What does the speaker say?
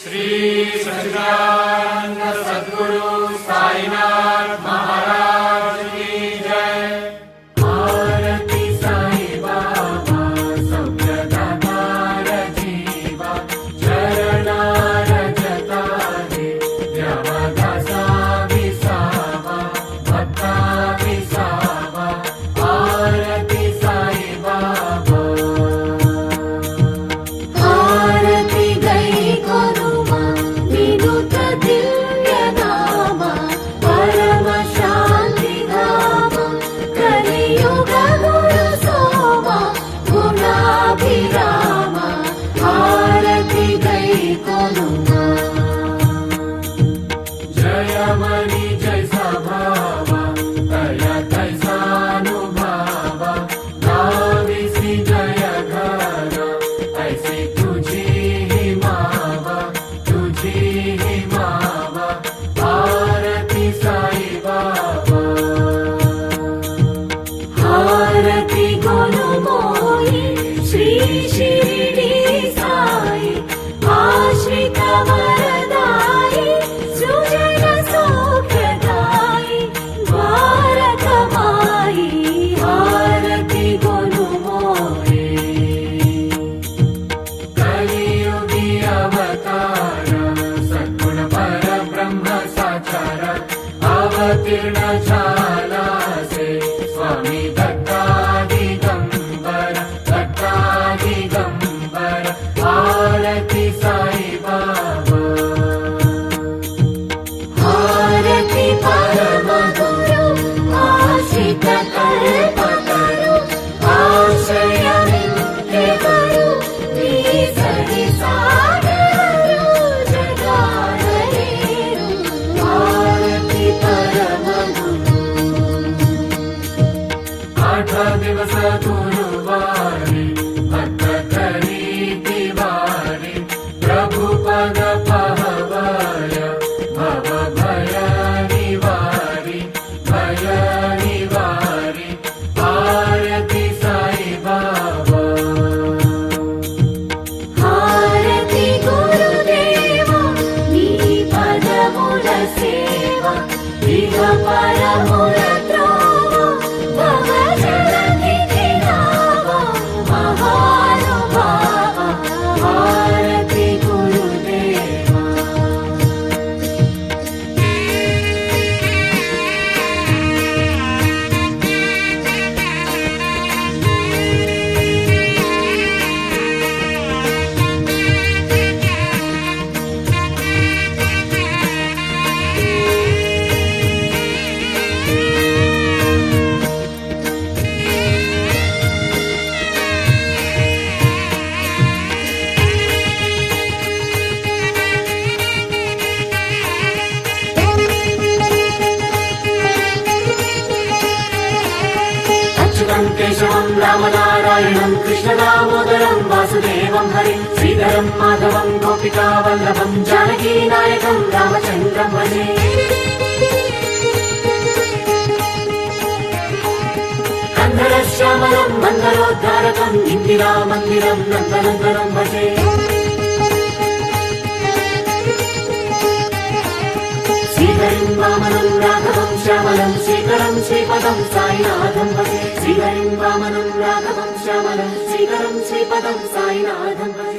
श्री सच्चिदानंद सद्गुरु साईनाथ महाराज की जय। आरती साई बाबा सौख्यदातार जीवा चरणार जतारे देवदासा विसावा भक्ता विसावा। आरती साई बाबा आरती गई कोनुमा विनुत दिव्य नामा परम शांति धामा कलियुग गुरु सोमा गुणाभिरामा। आरती गई कोनुमा जय मणि जय सभावा दया तैसानुभावा नाविसी जय घरा ऐसी तुझी ही मावा तुझी ही मावा। आरती साई बाबा आरती गुरु मोई श्री शिरडी साई आश्रित वरदाई सृजन सौख्यदाई द्वारक माई। आरती गुरु मोई कलियुगी अवतार सद्गुण पर ब्रह्म साचार अवतीर्ण झाला से स्वामी दत्ता दिगंबर दत्ता दिगंबर। आरती साई बाबा आरती परम गुरु आश्रित कल्पतरु आश्रय नित्य गुरु विसरि सागरु जगाडलेरु। आरती परम गुरु आठ दिवस गुरुवारी भक्त करी दिवारी प्रभु पद पहवय भव भय निवारी भय निवारी। आरती साई बाबा आरती गुरुदेवा नी पदमुल सेवा इह परमुल त्रोवा भव जलनिधि नावा महानुभावा। आरती गुरुदेवा अच्युतं केशवं रामनारायणं कृष्णदामोदरं वासुदेवं हरिं श्रीधरं माधवं गोपिकावल्लभं जानकीनायकं रामचन्द्रं भजे। कन्धरश्यामलं मन्दरोद्धारकं इन्दिरामन्दिरं नन्दनन्दनं भजे। श्रीहरिं वामनं राघवं श्यामलं श्रीकरं श्रीपदं साईनाथं भजे। श्रीहरिं वामनं राघवं श्यामलं श्रीकरं श्रीपदं साईनाथं भजे।